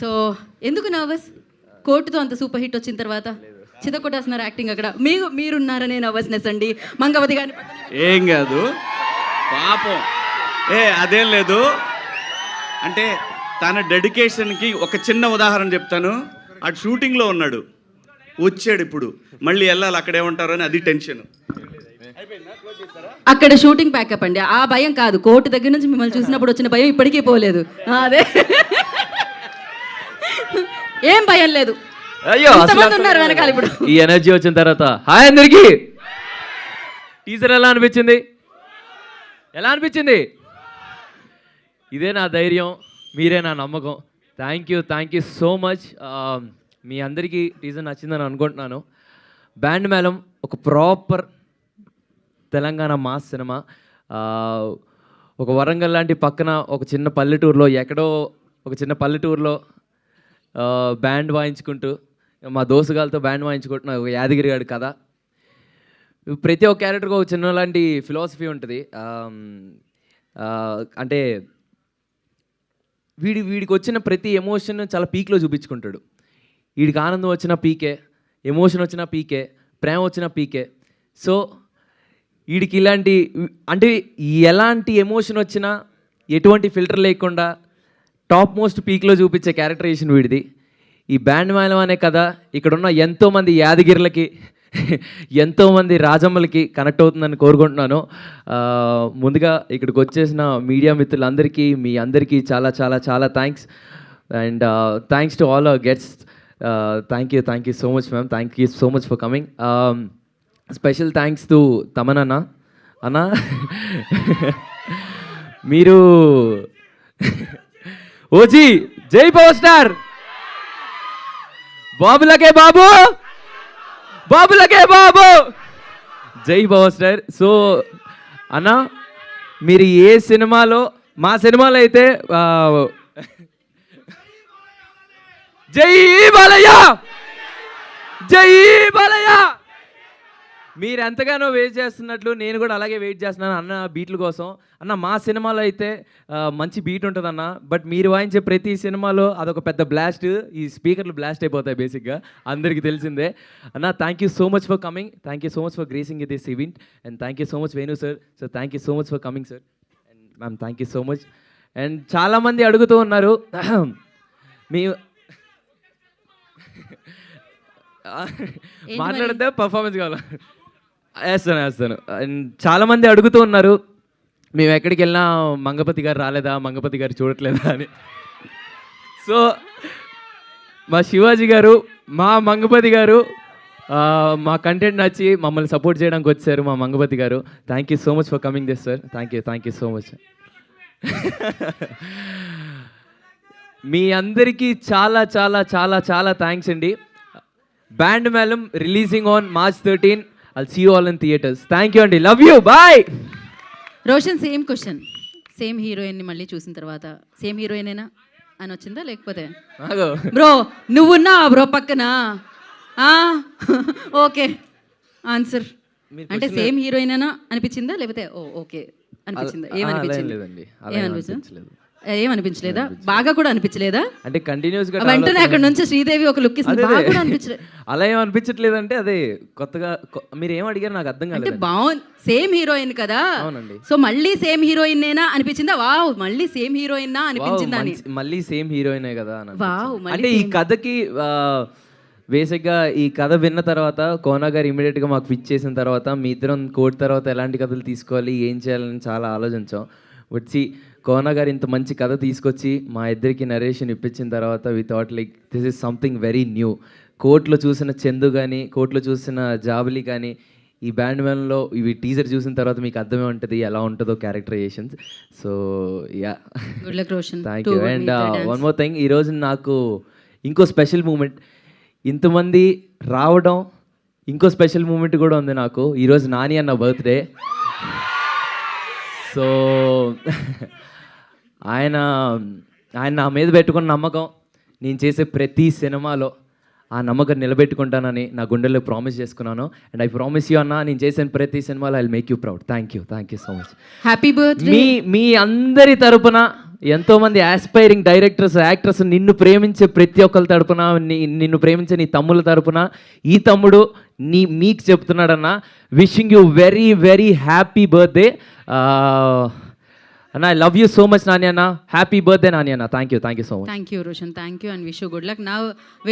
So ఎందుకు nervous? కోర్టుతో అంత super hit వచ్చిన తర్వాత చితకొట్టేస్తున్నారు యాక్టింగ్ అక్కడ. మీరున్నారనే నర్వస్నెస్ అండి. మంగవతి గారిని ఏం కాదు పాపం, అదేం లేదు. అంటే తన డెడికేషన్కి ఒక చిన్న ఉదాహరణ చెప్తాను. అటు షూటింగ్లో ఉన్నాడు, వచ్చాడు, ఇప్పుడు మళ్ళీ వెళ్ళాలి, అక్కడేమంటారు అని అది టెన్షన్. అక్కడ షూటింగ్ ప్యాకప్ అండి. ఆ భయం కాదు, కోర్టు దగ్గర నుంచి మిమ్మల్ని చూసినప్పుడు వచ్చిన భయం ఇప్పటికీ పోలేదు. అదే ఏం భయం లేదు. అయ్యో ఉన్నారు వెనకాల. ఇప్పుడు ఈ ఎనర్జీ వచ్చిన తర్వాత హాయ్ అందరికి. టీజర్ ఎలా అనిపించింది? ఎలా అనిపించింది? ఇదే నా ధైర్యం, మీరే నా నమ్మకం. Thank you so much. మీ అందరికీ టీజర్ నచ్చిందని అనుకుంటున్నాను. బ్యాండ్ మేళం ఒక ప్రాపర్ తెలంగాణ మాస్ సినిమా. ఒక వరంగల్ లాంటి పక్కన ఒక చిన్న పల్లెటూరులో, ఎక్కడో ఒక చిన్న పల్లెటూరులో బ్యాండ్ వాయించుకుంటూ, మా దోస్తుగాలతో బ్యాండ్ వాయించుకుంటున్న ఒక యాదగిరి గారి కథ. ప్రతి ఒక్క క్యారెక్టర్కి ఒక చిన్న లాంటి ఫిలాసఫీ ఉంటుంది. అంటే వీడికి వచ్చిన ప్రతి ఎమోషన్ చాలా పీక్లో చూపించుకుంటాడు. వీడికి ఆనందం వచ్చిన పీకే, ఎమోషన్ వచ్చిన పీకే, ప్రేమ వచ్చిన పీకే. సో వీడికి ఇలాంటి, అంటే ఎలాంటి ఎమోషన్ వచ్చినా ఎటువంటి ఫిల్టర్ లేకుండా టాప్ మోస్ట్ పీక్లో చూపించే క్యారెక్టరైజేషన్ వీడిది. ఈ బ్యాండ్ మేళం అనే కథ ఇక్కడున్న ఎంతోమంది యాదగిరిలకి, ఎంతోమంది రాజమ్మలకి కనెక్ట్ అవుతుందని కోరుకుంటున్నాను. ముందుగా ఇక్కడికి వచ్చేసిన మీడియా మిత్రులందరికీ, మీ అందరికీ చాలా చాలా చాలా thanks. And thanks to all our guests. Thank you so much ma'am. Thank you so much for coming. Special thanks to Thaman అన్న. మీరు ఓజీ జై పవర్ స్టార్, బాబులకే బాబు, బాబులకే బాబు, జై పవర్ స్టార్. సో అన్న, మీరు ఏ సినిమాలో, మా సినిమాలో అయితే జై బాలయ్య, జై బాలయ్య, మీరు ఎంతగానో వెయిట్ చేస్తున్నట్లు నేను కూడా అలాగే వెయిట్ చేస్తున్నాను అన్న బీట్ల కోసం. అన్న మా సినిమాలో అయితే మంచి బీట్ ఉంటుంది అన్న, బట్ మీరు వాయించే ప్రతి సినిమాలో అదొక పెద్ద బ్లాస్ట్. ఈ స్పీకర్లు బ్లాస్ట్ అయిపోతాయి బేసిక్గా, అందరికీ తెలిసిందే. అన్న thank you so much for coming, thank you so much for gracing this event, and thank you so much Venu sir. So thank you so much for coming sir. And ma'am thank you so much. And చాలామంది అడుగుతూ ఉన్నారు మీ మాట్లాడితే performance కావాలా? వేస్తాను. And చాలామంది అడుగుతూ ఉన్నారు, మేము ఎక్కడికి వెళ్ళినా మంగపతి గారు రాలేదా, మంగపతి గారు చూడట్లేదా అని. సో మా శివాజీ గారు, మా మంగపతి గారు మా కంటెంట్ నచ్చి మమ్మల్ని సపోర్ట్ చేయడానికి వచ్చారు, మా మంగపతి గారు. Thank you so much for coming this sir. Thank you so much. మీ అందరికీ చాలా చాలా చాలా చాలా థ్యాంక్స్ అండి. Band Melam releasing on March 13. I'll see you all in theaters. Thank you అండి, love you, bye. Roshan same question, same హీరోయిన్ని మళ్ళీ చూసిన తర్వాత సేమ్ హీరోయినేనా అని వచ్చిందా, లేకపోతే బ్రో నువ్వున్నా బ్రో పక్కన? Okay answer. అంటే సేమ్ హీరోయినేనా అనిపించిందా, లేకపోతే ఓకే అనిపించిందా? ఏమనిపించింది? ఏమనిపించలేదా? బాగా కూడా అనిపించలేదా? అంటే కంటిన్యూస్ గా వెంటనే అక్కడ నుంచి శ్రీదేవి ఒక లుక్ ఇస్తుంది, బాగా కూడా అనిపించలేదు. అలా ఏం అనిపించట్లేదు. అంటే అదే కొత్తగా మీరు ఏం అడిగారు నాకు అర్థం కాలేదు. అంటే బాగుంది, సేమ్ హీరోయిన్ కదా. అవునండి. సో మళ్ళీ సేమ్ హీరోయిన్ నేనా అనిపించిందా? వావ్ మళ్ళీ సేమ్ హీరోయిన్ నా అనిపించిందా అని. మళ్ళీ సేమ్ హీరోయినే కదా అని. వావ్. అంటే ఈ కథకి బేసిక్గా ఈ కథ విన్న తర్వాత కోనా గారు ఇమీడియట్గా మాకు పిచ్ చేసిన తర్వాత మీ ఇద్దరం కోర్టు తర్వాత ఎలాంటి కథలు తీసుకోవాలి, ఏం చేయాలని చాలా ఆలోచించాం. వచ్చి కోనా గారు ఇంత మంచి కథ తీసుకొచ్చి మా ఇద్దరికి నరేషన్ ఇప్పించిన తర్వాత we thought like this is something very new. కోర్టులో చూసిన చందు కానీ, కోర్టులో చూసిన జాబిలి కానీ, ఈ బ్యాండ్ మేళంలో ఇవి టీజర్ చూసిన తర్వాత మీకు అర్థమే ఉంటుంది ఎలా ఉంటుందో characterisations. So yeah, thank you. And one more thing, ఈరోజు నాకు ఇంకో స్పెషల్ మూమెంట్, ఇంతమంది రావడం, ఇంకో స్పెషల్ మూమెంట్ కూడా ఉంది నాకు. ఈరోజు నాని అన్న బర్త్డే. సో ఆయన నా మీద పెట్టుకున్న నమ్మకం, నేను చేసే ప్రతి సినిమాలో ఆ నమ్మకం నిలబెట్టుకుంటానని నా గుండెల్లో ప్రామిస్ చేసుకున్నాను. అండ్ ఐ ప్రామిస్ యూ అన్న, నేను చేసిన ప్రతి సినిమాలో I will make you proud. Thank you so much. Happy birthday. మీ అందరి తరపున ఎంతోమంది ఆస్పైరింగ్ డైరెక్టర్స్ యాక్టర్స్ నిన్ను ప్రేమించే ప్రతి ఒక్కరి తరపున నిన్ను ప్రేమించే నీ తమ్ముల తరపున ఈ తమ్ముడు మీకు చెప్తున్నాడన్న, wishing you very very happy birthday అన్న. I love you so much Nani అన్న. హ్యాపీ బర్త్డే నాని అన్న. Thank you so much. Thank you Roshan, thank you and wish you good luck. నా